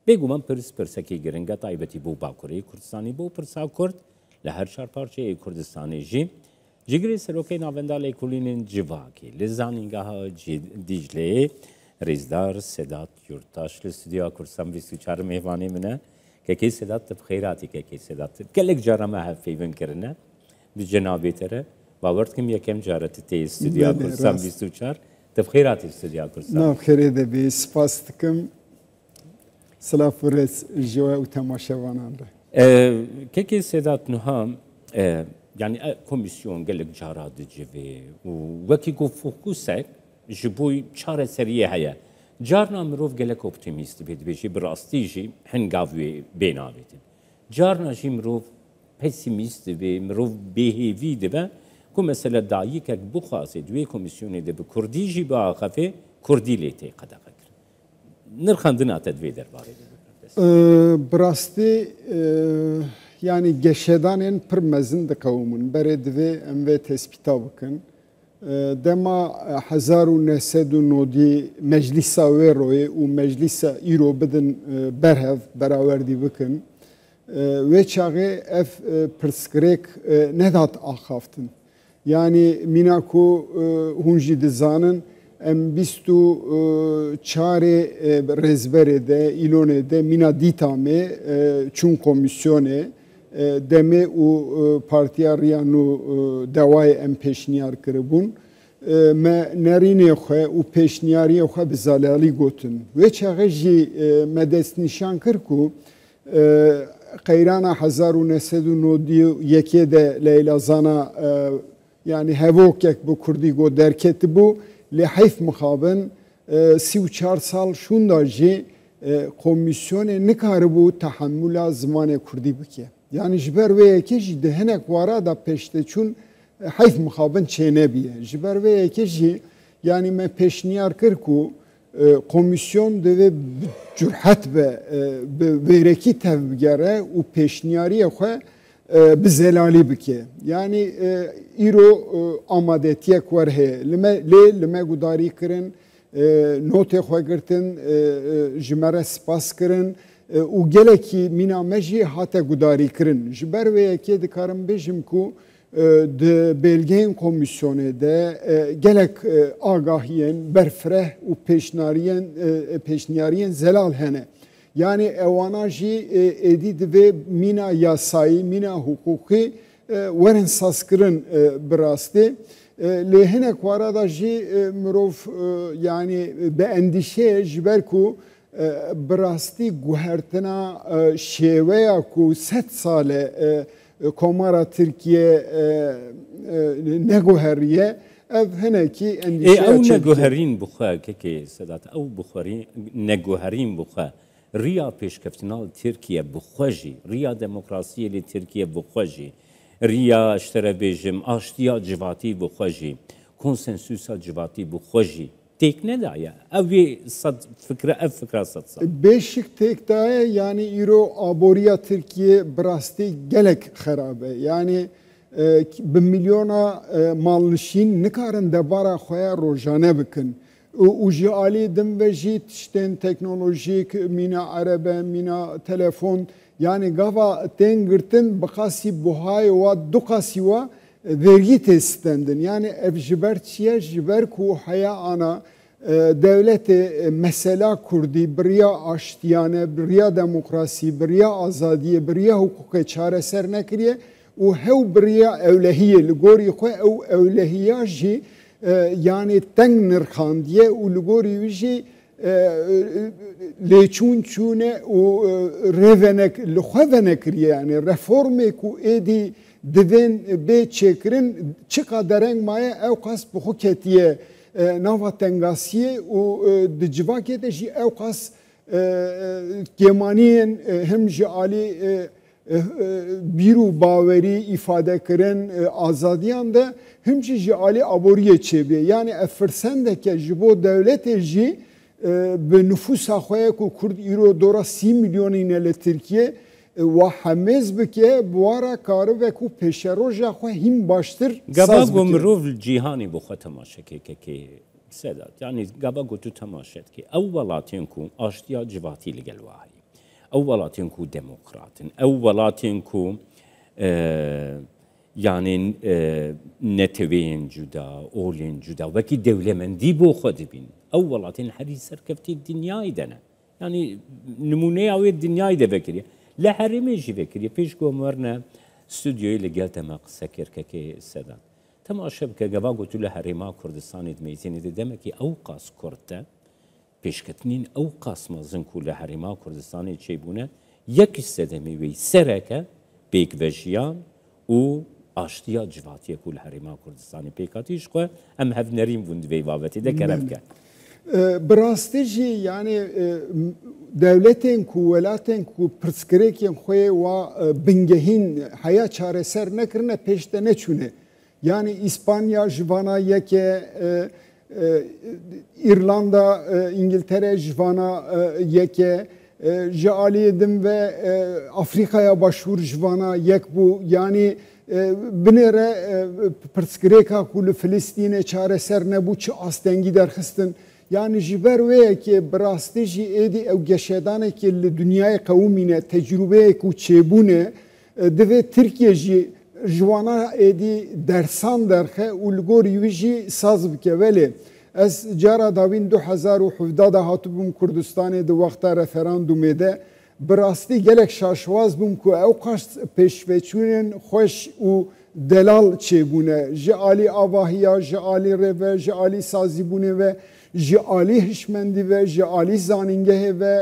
بێگومان پرسەکی گرنگە تایبەتی بۆ باکوڕی کوردستانی بۆ پرسا کورد لە هەر چارپارچەیە کوردستانیژی جگری سەرۆکەی ناوەندا لێکولینên civakê li zanîngeha Dîcleyê rêzdar Sedat Yurttaş li stûdiya Kurdistan 24 mêvanê min e kekê Sedat te bi xêratî kekê Sedat gelek cara me hev peyvên kirine bi cenabê te re bawer dikim yekem care tu tê stûdiya Kurdistan 24 te bi xêratî stûdiya Kurdistan navxêrê de bê spas dikim silav rêz ji we û temaşevanan re kekê Sedat niha yani komisyon gelek cara dicivê û wekî ku fokusek ji bo çareseriyê heye carna mirov gelek optimîst dibe dibêjî bi rastî jî hingav wê bênavêtin carna jî mirov pesimîst dibe mirov bêhêvî dibe ku mesela dayîkek bixwazê di wê komisyonê de bi kurdî jî biaxivê kurdî lê tê qedexe kirin nirxandina te di wê derbarê de bi rastî yani geşedanên pir mezin diqewmin berê divê em vê tespîta bikin dema 1990 meclîsa wê royê û meclîsa îro bidin berhev berawerdî bikin wê çaxê ev pirsgirêk nedat axaftin yani mîna ku hûn jî dizanin em 24 rêzberê de îlonê de mîna dîtamê çûn komisyonê demê û Partiya Riyan û Dewayê em pêşniyar kiribûn me nerînê xwe û pêşniyariyê xwe bi zelalî gotin wê çaxê jî me destnîşan kir ku qeyrana 1991 de Leylazana yani hevokek bu Kurdî got derketibû lê heyf mixabin 34 sal şûnda jî komisyonê nikaribû tehemmûla zimanê Kurdî bike yani ji ber wê yekê jî di hinek wara da pêşteçûn heyf mixabin çênebiye ji ber wê yekê jî yani me pêşniyar kir ku komisyon divê cürhet be bi wêrekî tev bigere û pêşniyariyê xwe bi zelalî bike yani îro amadetiyek wer heye lê li me gudarî kirin notê xwe girtin ji me re spas kirin û gelekî mîna me jî hate gudarî kirin ji ber wê yekê dikarim bêjim ku di belgeyên komisyonê de gelek agahiyên berfireh û pêşniyariyên zelal hene yani ewana jî êdî divê mîna yasayî mîna hukukî werin sazkirin bi rastî lê hinek wara da jî mirov yani bi endîşeyê ji ber ku bi rastî guhertina şêweya ku 100 sale komara Tirkiye neguheriye ev hinekî endîşeya ew neguherîn bixwe kekê Sedat ew bixwerî neguherîn bixwe riya pêşkeftina Tirkiye bixwe jî riya demokrasiyê lê Tirkiye bixwe jî riya ji te re bêjim aştiya civatî bixwe jî konsensûsa civatî bixwe jî têk nedaye ev wê sed fikre ev fikra sed sal beşik têk daye yani îro aboriya Tirkiye bi rastî gelek xerab e yani bi milyona malnişîn nikarin debara xwe ya rojane bikin û ji alî din ve jî tiştên teknolojîk mîna erebe mîna telefon yani gava tên girtin bi qasî buhayê wa du qasî wa vergî tê stendin yani ev ji ber çi ye ji ber ku heya ana devletê mesela Kurdî biriya aştiyane biriya demokrasî biriya azadiyê biriya hukukê çareser nekiriye û hew biriya ewlehiyê li gorî xwe ew ewlehiya jî yani teng nirxandiye û li gorî wî jî lêçûn çûne û rêvenek li xwe venekiriye yani reformê ku êdî divên bê çêkirin çi qadereng maye ew qas bi xwe ketiye nava tengasiyê û di civakê de jî ew qas gemaniyên him ji alî bîr û bawerî îfadekirin azadiyan de him jî ji alî aboriyê çêbiye yani ev firsendeke ji bo devletê jî bi nüfusa xwe ye ku Kurd îro dora 30 milyonîne li Tirkiye wa hemêz bike bi wara karibek û pêşeroja xwe hîn baştir gava got mirov cîhanê bi xwe temaşekê kekê Sedat yani gava got tu temaşet ki ew welatiyên ku aştiya civatî li gel wa heye او ولاتین کو دموکراتن او ولاتین کو yani netevên cuda, olên cuda, vekî dewlemendî bo xwe dibîn. Ew welatên herî serkeftê dinyayê de ne. Yani numuneya wê dinyayê de vekiriye. Li herêmê jî vekiriye. Pêş ku em werne stüdyoyê li gel te me qise kêrkekê Sedat. Temaşe bike geva gotu li herêma Kurdistanê di mêzînê de demekî ew qas Kurd te pêşketinên ew qas mezin ku li herêma Kurdistanê çêbûne yek sedemê wê sereke pêkvejiyan û aştiya civatiye ku li herêma Kurdistanê pêkatî ji xwe em hevnerîn bûn di vê babetê de kerevke. Bi rastî jî yani devletên ku welatên ku pirsgirêkên xwe wa bingehîn heya çareser nekirine pêş de neçûne. Yani İspanya ji vana yeke, İrlanda, İngiltere ji vana yeke, ji aliyê din ve Afrikaya başvur ji vana yek bû. Yani binêre pirsgirêka ku li Filistînê çareser nebû çi astengî derxistin. Yani ji ber wê yekê bi rastî jî êdî ew geşedanekê li dünyayê qewmîne tecrübeyek û çêbûne divê Tirkiye jî ji wana êdî dersan derxe û li gorî wî jî saz bike. Welê ez cara dawîn 2017 da hatibûm Kurdistanê di wexta referandumê de bi rastî gelek şaşwaz bûm ku ew qas pêşveçûnên xweş û delal çêbûne ji alî avahiya, ji alî rêve, ji alî sazîbûnê ve ji alî hişmendî ve ji alî zanîngehê ve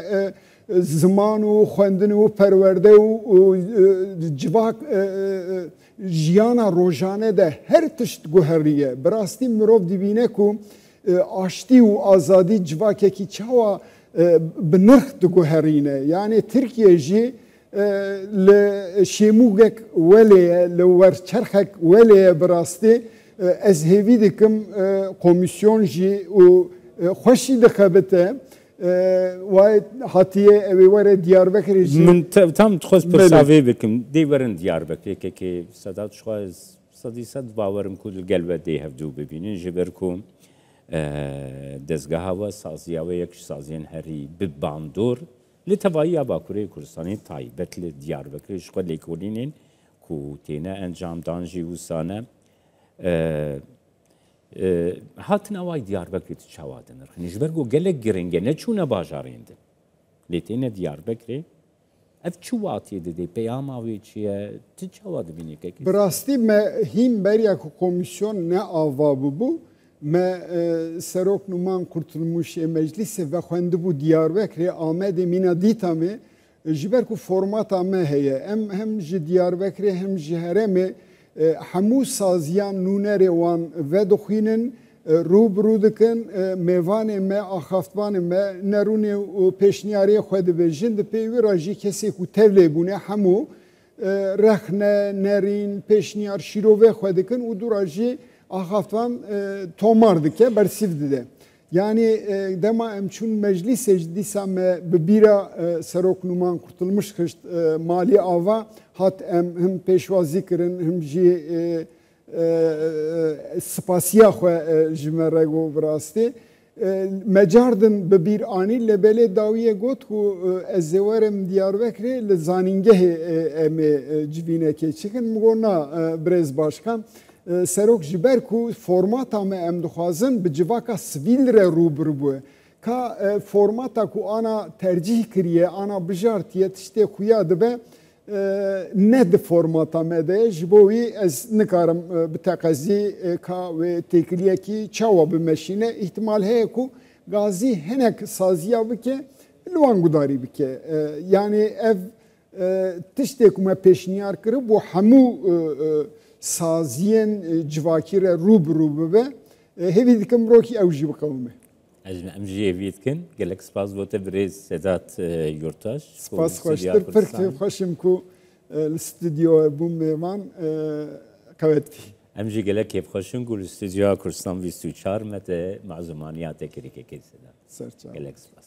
ziman û xwendin û perwerde û civak jiyana rojane de her tişt guheriye. Bi rastî mirov dibîne ku aştî û azadî civakekî çawa bi nirx diguherîne. Yani Tirkiye jî li şêmûgek welê ye, li werçerxek welê ye bi rastî ez hêvî dikim komisyon jî û xweşî dixebite wayê hatiye ew ê were Diyarbekirê jî min tam dixwest pirsavê bikim dê werin Diyarbekirê Sedat xwe sedî sed bawerim ku li gel ve dê hevdû bibînin ji ber ku dezgeha we saziya we yek ji saziyên herî bi bandor li tevahîya Bakurê Kurdistanê taybet li Diyarbekirê ji xwe lêkolînên ku têne encamdan jî wîsane hatin away Diyarbekirê ti çawa de nirxîn ji ber ku gelek giring e neçûne bajarên din lê têne Diyarbekirê ev çi watiyê dide peyama wê çi ye ti çawa dibînî kekî bi rastî me hîn beriya ku komisyon ne ava bû me serok numan Kurtulmuşê meclisê vexwendibû Diyarbekirê Amedê mîna dîta me ji ber ku formata me heye em hem ji Diyarbekirê hem ji herêmê hemû saziyan nûnerê wan vedixwînin rûbirû dikin mêvanê me axaftvanê me nerûnê û pêşniyariyê xwe dibêjin di pê wî re jî kesê ku tevlê bûne hemû rexne nerîn pêşniyar şîrovê xwe dikin û dûra jî axaftvan tomar dike bersîv dide. Yani dema em çûn meclisê ji dîsa me bi bîra serok numan Kurtulmuş xist malî ava hat em him pêşwazî kirin him jî spasiya xwe ji me re got bi rastî me cardin bi bîr anî li belê dawiyê got ku ez ê werim Diyarbekirê li zanîngehê em ê civînekê çikin min got na birêz başkan serok ji ber ku formata me em dixwazin bi civaka sivîl re rûbirû bûye ka formata ku ana tercih kiriye ana bijartiye tiştê xuya dibe ne di formata me de ji bo wî ez nikarim bi teqezî ka wê têkiliyekî çawa bimeşîne ihtimal heye ku gazî hinek saziya bike li wan gudarî bike yani ev tiştê ku me pêşniyar kiribû hemû saziyên civakî re rûbirû bibe hêvî dikim mirokî ew jî biqewime. Em jî hêvî dikin gelek spas bo te birêz Sedat Yurtaş. Spas xweştir pir kêfxweşim ku li stüdyoya bûm mêvan qewetî. Em jî gelek kêfxweşin ku li stüdyoya Kurdistan 24 me te mazûmaniya te kirîkekê Sedat. Gelek spas.